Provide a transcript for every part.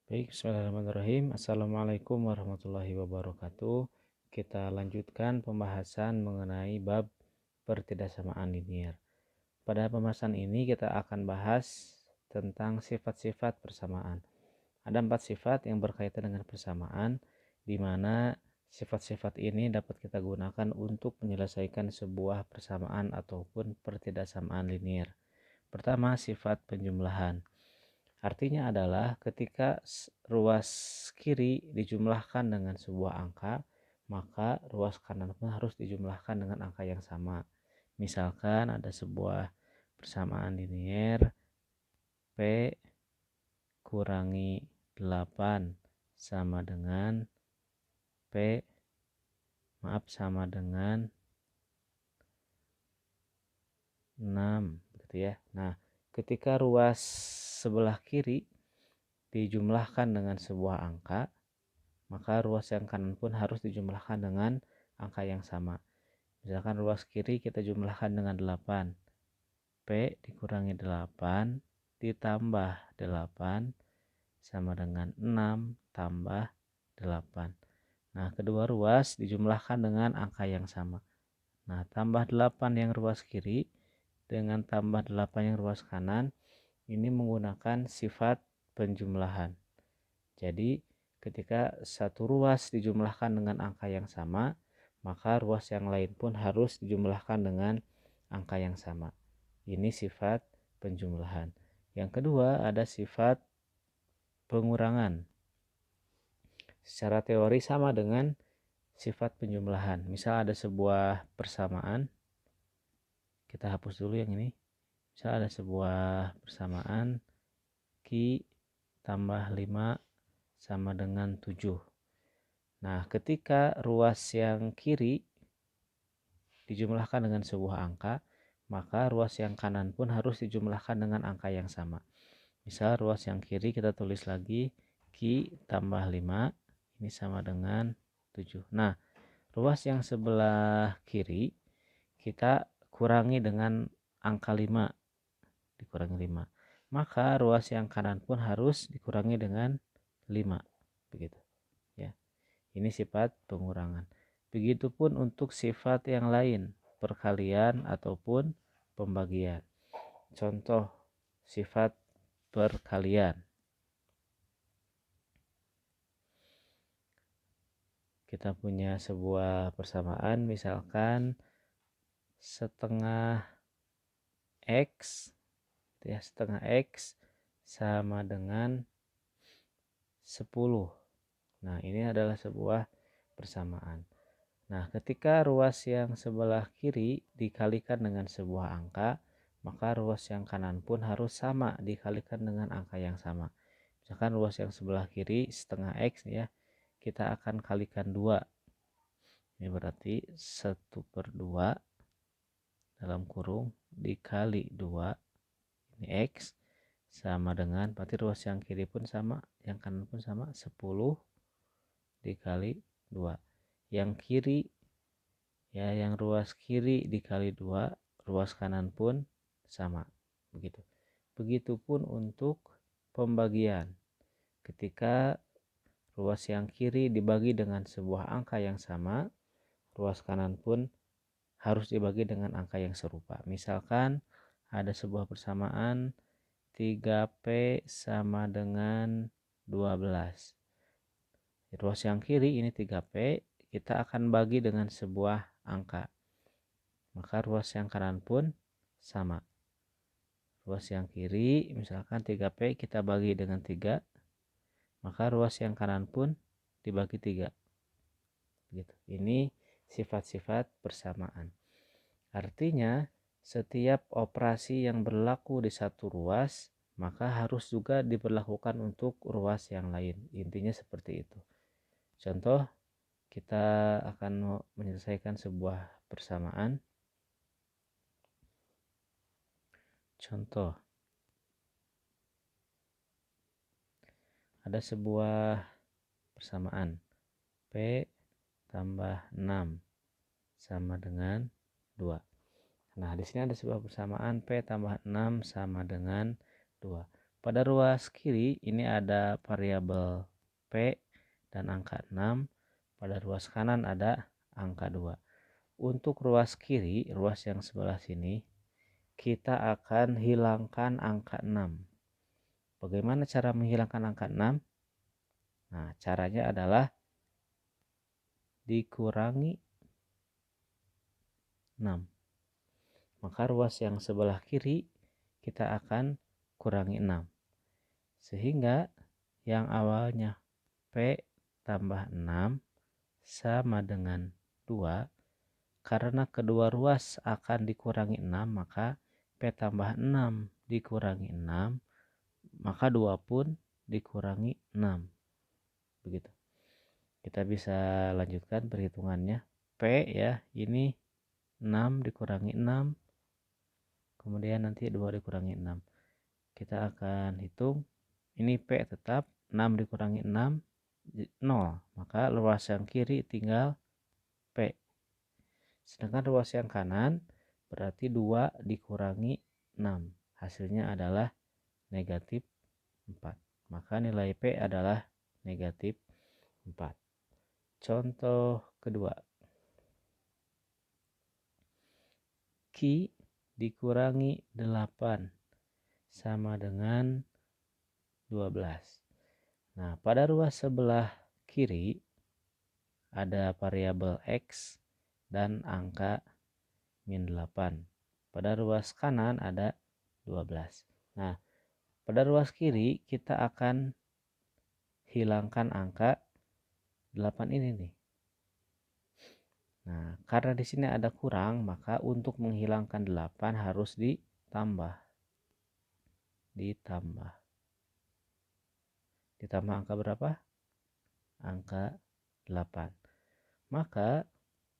Baik, bismillahirrahmanirrahim. Assalamualaikum warahmatullahi wabarakatuh. Kita lanjutkan pembahasan mengenai bab pertidaksamaan linier. Pada pembahasan ini kita akan bahas tentang sifat-sifat persamaan. Ada 4 sifat yang berkaitan dengan persamaan, di mana sifat-sifat ini dapat kita gunakan untuk menyelesaikan sebuah persamaan ataupun pertidaksamaan linier. Pertama, sifat penjumlahan. Artinya adalah ketika ruas kiri dijumlahkan dengan sebuah angka, maka ruas kanan pun harus dijumlahkan dengan angka yang sama. Misalkan ada sebuah persamaan linier P kurangi 8 sama dengan sama dengan 6 gitu ya. Nah, ketika ruas sebelah kiri dijumlahkan dengan sebuah angka, maka ruas yang kanan pun harus dijumlahkan dengan angka yang sama. Misalkan ruas kiri kita jumlahkan dengan 8. P dikurangi 8 ditambah 8 sama dengan 6 tambah 8. Nah, kedua ruas dijumlahkan dengan angka yang sama. Nah, tambah 8 yang ruas kiri dengan tambah 8 yang ruas kanan ini menggunakan sifat penjumlahan. Jadi ketika satu ruas dijumlahkan dengan angka yang sama, maka ruas yang lain pun harus dijumlahkan dengan angka yang sama. Ini sifat penjumlahan. Yang kedua ada sifat pengurangan. Secara teori sama dengan sifat penjumlahan. Misal ada sebuah persamaan, kita hapus dulu yang ini. Misal ada sebuah persamaan Q tambah 5 sama dengan 7. Nah, ketika ruas yang kiri dijumlahkan dengan sebuah angka, maka ruas yang kanan pun harus dijumlahkan dengan angka yang sama. Misal ruas yang kiri kita tulis lagi Q tambah 5, ini sama dengan 7. Nah, ruas yang sebelah kiri kita kurangi dengan angka 5, dikurangi 5. Maka ruas yang kanan pun harus dikurangi dengan 5. Begitu. Ya. Ini sifat pengurangan. Begitupun untuk sifat yang lain, perkalian ataupun pembagian. Contoh sifat perkalian. Kita punya sebuah persamaan, misalkan setengah X, ya, setengah X sama dengan 10. Nah, ini adalah sebuah persamaan. Nah, ketika ruas yang sebelah kiri dikalikan dengan sebuah angka, maka ruas yang kanan pun harus sama dikalikan dengan angka yang sama. Misalkan ruas yang sebelah kiri setengah X ya, kita akan kalikan 2. Ini berarti 1/2 dalam kurung dikali 2, ini X sama dengan, berarti ruas yang kiri pun sama, yang kanan pun sama, 10 dikali 2. Yang kiri ya, yang ruas kiri dikali 2, ruas kanan pun sama. Begitu. Begitupun untuk pembagian. Ketika ruas yang kiri dibagi dengan sebuah angka yang sama, ruas kanan pun harus dibagi dengan angka yang serupa. Misalkan ada sebuah persamaan 3P sama dengan 12. Ruas yang kiri ini 3P, kita akan bagi dengan sebuah angka. Maka ruas yang kanan pun sama. Ruas yang kiri misalkan 3P kita bagi dengan 3, maka ruas yang kanan pun dibagi 3. Gitu. Ini sifat-sifat persamaan. Artinya setiap operasi yang berlaku di satu ruas maka harus juga diberlakukan untuk ruas yang lain. Intinya seperti itu. Contoh, kita akan menyelesaikan sebuah persamaan. Contoh, ada sebuah persamaan P tambah 6 sama dengan 2. Nah, di sini ada sebuah persamaan P tambah 6 sama dengan 2. pada ruas kiri ini ada variabel P dan angka 6. Pada ruas kanan ada angka 2. Untuk ruas kiri, ruas yang sebelah sini, kita akan hilangkan angka 6. Bagaimana cara menghilangkan angka 6? Nah, caranya adalah dikurangi 6. Maka ruas yang sebelah kiri kita akan kurangi 6. Sehingga yang awalnya P tambah 6 sama dengan 2. Karena kedua ruas akan dikurangi 6, maka P tambah 6 dikurangi 6, maka 2 pun dikurangi 6. Begitu. Kita bisa lanjutkan perhitungannya. P ya, ini 6 dikurangi 6, kemudian nanti 2 dikurangi 6. Kita akan hitung, ini P tetap, 6 dikurangi 6, 0. Maka ruas yang kiri tinggal P. Sedangkan ruas yang kanan berarti 2 dikurangi 6. Hasilnya adalah negatif 4. Maka nilai P adalah negatif 4. Contoh kedua. Q dikurangi 8 sama dengan 12. Nah, pada ruas sebelah kiri ada variabel X dan angka min 8. Pada ruas kanan ada 12. Nah, pada ruas kiri kita akan hilangkan angka 8 ini nih. Nah, karena di sini ada kurang, maka untuk menghilangkan 8 harus ditambah. Ditambah angka berapa? Angka 8. Maka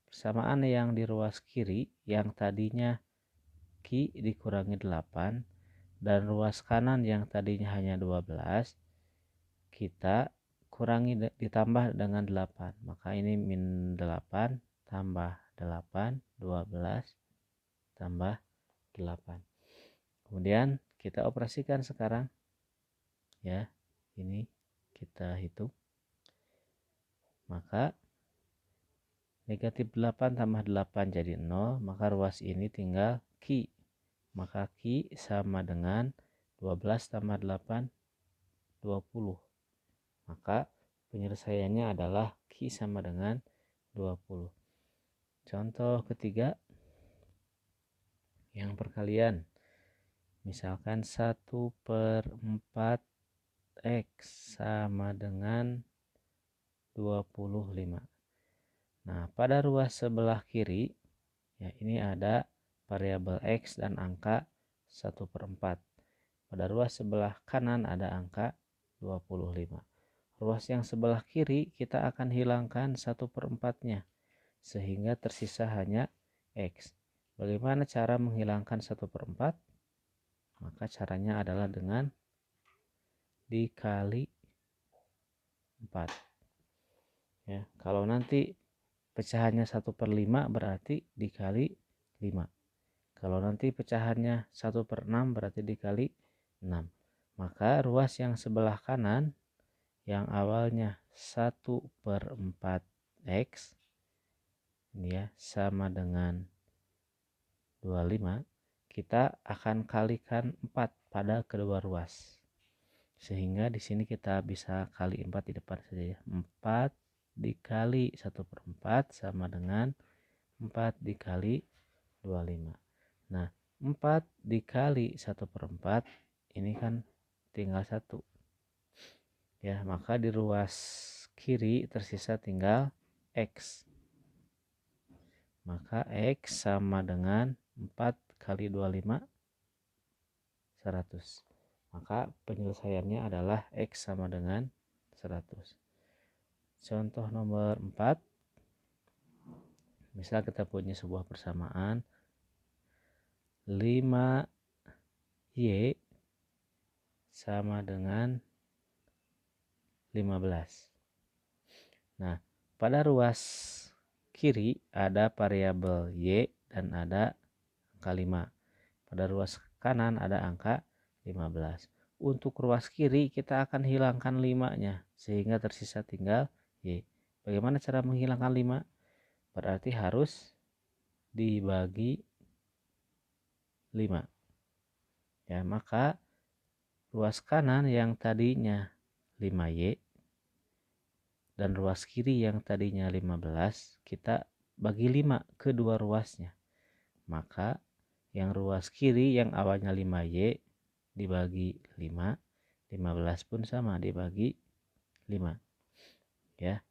persamaan yang di ruas kiri yang tadinya Q dikurangi 8 dan ruas kanan yang tadinya hanya 12 kita kurangi ditambah dengan 8. Maka ini min 8 tambah 8, 12 tambah 8. Kemudian kita operasikan sekarang. Ya, ini kita hitung. Maka negatif 8 tambah 8 jadi 0, maka ruas ini tinggal Q. Maka Q sama dengan 12 tambah 8, 20. Maka penyelesaiannya adalah Q sama dengan 20. Contoh ketiga, yang perkalian. Misalkan 1/4 X sama dengan 25. Nah, pada ruas sebelah kiri, ya ini ada variabel X dan angka 1/4. Pada ruas sebelah kanan ada angka 25. Ruas yang sebelah kiri kita akan hilangkan 1/4-nya. Sehingga tersisa hanya X. Bagaimana cara menghilangkan 1/4? Maka caranya adalah dengan dikali 4. Ya, kalau nanti pecahannya 1/5 berarti dikali 5. Kalau nanti pecahannya 1/6 berarti dikali 6. Maka ruas yang sebelah kanan yang awalnya 1/4 X ini ya sama dengan 25, kita akan kalikan 4 pada kedua ruas. Sehingga di sini kita bisa kali 4 di depan saja ya. 4 dikali 1/4 sama dengan 4 dikali 25. Nah, 4 dikali 1/4 ini kan tinggal 1. Ya, maka di ruas kiri tersisa tinggal X. Maka X sama dengan 4 kali 25, 100. Maka penyelesaiannya adalah X sama dengan 100. Contoh nomor 4. Misal kita punya sebuah persamaan 5Y sama dengan 15. Nah, pada ruas kiri ada variabel Y dan ada angka 5. Pada ruas kanan ada angka 15. untuk ruas kiri kita akan hilangkan 5-nya sehingga tersisa tinggal Y. Bagaimana cara menghilangkan 5? Berarti harus dibagi 5. Ya, maka ruas kanan yang tadinya 5Y dan ruas kiri yang tadinya 15 kita bagi 5 kedua ruasnya. Maka yang ruas kiri yang awalnya 5Y dibagi 5, 15 pun sama dibagi 5. Ya.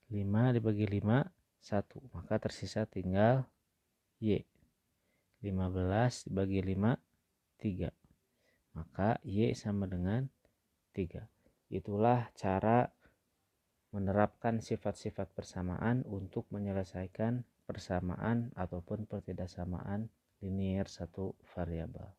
5 dibagi 5 1, maka tersisa tinggal Y. 15 dibagi 5 3. Maka Y sama dengan 3. Itulah cara menerapkan sifat-sifat persamaan untuk menyelesaikan persamaan ataupun pertidaksamaan linier satu variabel.